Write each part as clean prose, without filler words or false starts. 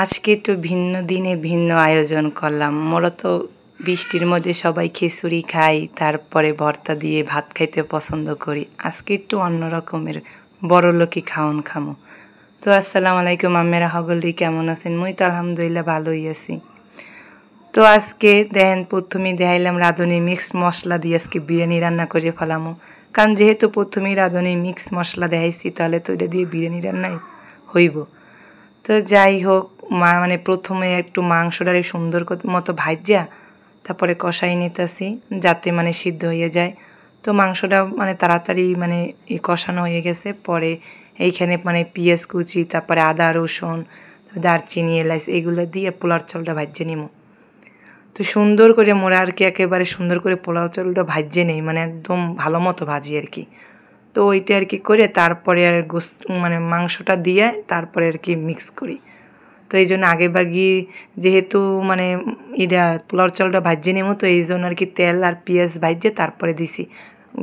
আজকে একটু ভিন্ন দিনে ভিন্ন আয়োজন করলাম। মূলত বৃষ্টির মধ্যে সবাই খিচুড়ি খাই, তারপরে ভর্তা দিয়ে ভাত খাইতে পছন্দ করি। আজকে একটু অন্য রকমের বড়লোকি খাওন খামো। তো আসসালামু আলাইকুম, আম্মেরা হগলি কেমন আছেন? মুই তো আলহামদুলিল্লাহ ভালোই আছি। তো আজকে দেখেন প্রথমেই দেখাইলাম রাঁধুনি মিক্সড মশলা দিয়ে আজকে বিরিয়ানি রান্না করে ফেলামো। কারণ যেহেতু প্রথমেই রাঁধুনি মিক্স মশলা দেখাইছি, তাহলে তো এটা দিয়ে বিরিয়ানি রান্নাই হইব। তো যাই হোক, মানে প্রথমে একটু মাংসটারে সুন্দর মতো ভাজ্যা তারপরে কষাই নিতেছি, যাতে মানে সিদ্ধ হয়ে যায়। তো মাংসটা মানে তাড়াতাড়ি মানে কষানো হয়ে গেছে। পরে এইখানে মানে পেঁয়াজ কুচি, তারপরে আদা রসুন, দারচিনি এলাচ এগুলো দিয়ে পোলার চালটা ভাজ্যে নিমো। তো সুন্দর করে মোরা আর কি একেবারে সুন্দর করে পোলাও চালটা ভাজ্যে নেই, মানে একদম ভালো মতো ভাজি আর কি। তো ওইটা আর কি করে তারপরে আর মানে মাংসটা দিয়ে তারপরে আর কি মিক্স করি। তো এই জন্য আগে ভাগি যেহেতু মানে এটা পোলাওর চালটা ভাজ্যে নেবো, তো এই জন্য আর কি তেল আর পেঁয়াজ ভাজ্যে তারপরে দিছি,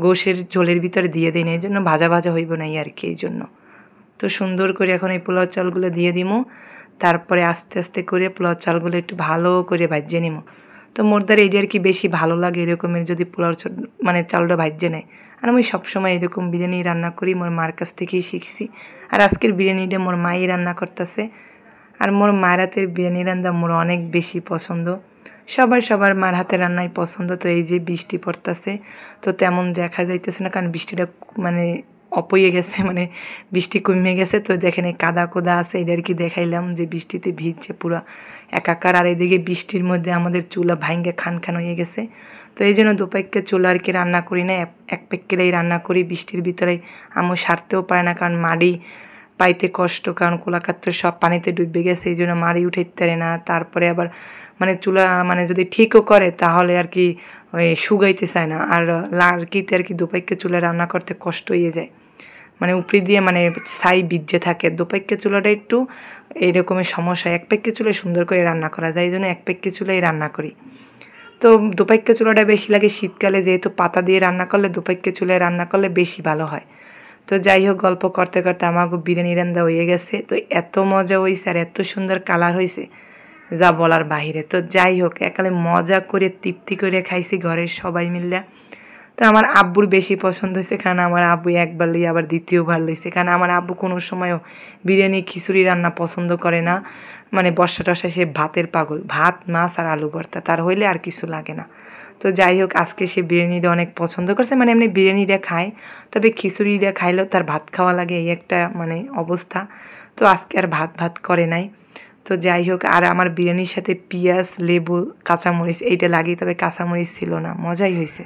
গোশের ঝোলের ভিতরে দিয়ে দিই না, এই জন্য ভাজা ভাজা হইব না আর কি, এই জন্য। তো সুন্দর করে এখন এই পোলাও চালগুলো দিয়ে দিমো, তারপরে আস্তে আস্তে করে পোলাও চালগুলো একটু ভালো করে ভাজ্যে নিমো। তো মোর দ্বারা এটি আর কি বেশি ভালো লাগে এরকমের যদি পোলাও মানে চালটা ভাজ্যে নেয়। আর আমি সবসময় এরকম বিরিয়ানি রান্না করি, মোর মার কাছ থেকেই শিখছি। আর আজকের বিরিয়ানিটা মোর মাই রান্না করতেছে। আর মোর মার হাতের বিরিয়ানি রান্না মোর অনেক বেশি পছন্দ। সবার মার হাতের রান্নাই পছন্দ। তো এই যে বৃষ্টি পড়তেছে, তো তেমন দেখা যাইতেছে না, কারণ বৃষ্টিটা মানে অপয়ে গেছে, মানে বৃষ্টি কমে গেছে। তো দেখেন এই কাদা কোদা আছে, এটা আর কি দেখাইলাম যে বৃষ্টিতে ভিজছে পুরো একাকার। আর এদিকে বৃষ্টির মধ্যে আমাদের চুলা ভাঙ্গে খান হয়ে গেছে। তো এই জন্য দুপাইকে চুলা আর কি রান্না করি না, এক প্যাকেলেই রান্না করি। বৃষ্টির ভিতরে আমও সারতেও পারে না, কারণ মাড়ি পাইতে কষ্ট, কারণ কোলাকাত্তর সব পানিতে ডুবে গেছে, এই জন্য মাড়ি উঠাইতে পারে না। তারপরে আবার মানে চুলা মানে যদি ঠিকও করে তাহলে আর কি ওই শুকাইতে চায় না। আর লাড়কিতে আর কি দুপাইকে চুলা রান্না করতে কষ্ট হয়ে যায়, মানে উপরি দিয়ে মানে ছাই ভিজে থাকে। দুপাইকে চুলাটা একটু এইরকমের সমস্যা, এক পাইকে চুলায় সুন্দর করে রান্না করা যায়, এই জন্য এক পাইকে চুলাই রান্না করি। তো দুপাইকে চুলাটা বেশি লাগে শীতকালে, যেহেতু পাতা দিয়ে রান্না করলে দুপাইকে চুলায় রান্না করলে বেশি ভালো হয়। তো যাই হোক, গল্প করতে করতে আমাকে বিরিয়ানি রান্না হয়ে গেছে। তো এত মজা হয়েছে আর এত সুন্দর কালার হয়েছে যা বলার বাহিরে। তো যাই হোক, একালে মজা করে তৃপ্তি করে খাইছি ঘরের সবাই মিলে। তো আমার আব্বুর বেশি পছন্দ হয়েছে, কারণ আমার আব্বু একবার লই আবার দ্বিতীয়বার লইছে, কারণ আমার আব্বু কোনো সময়ও বিরিয়ানি খিচুড়ি রান্না পছন্দ করে না। মানে বর্ষা টর্ষায় সে ভাতের পাগল, ভাত মাছ আর আলু ভর্তা তার হইলে আর কিছু লাগে না। তো যাই হোক, আজকে সে বিরিয়ানিটা অনেক পছন্দ করছে, মানে এমনি বিরিয়ানিটা খায়, তবে খিচুড়িটা খাইলেও তার ভাত খাওয়া লাগে, এই একটা মানে অবস্থা। তো আজকে আর ভাত করে নাই। তো যাই হোক, আর আমার বিরিয়ানির সাথে পেঁয়াজ লেবু কাঁচামরিচ এইটা লাগে, তবে কাঁচামরিচ ছিল না, মজাই হয়েছে।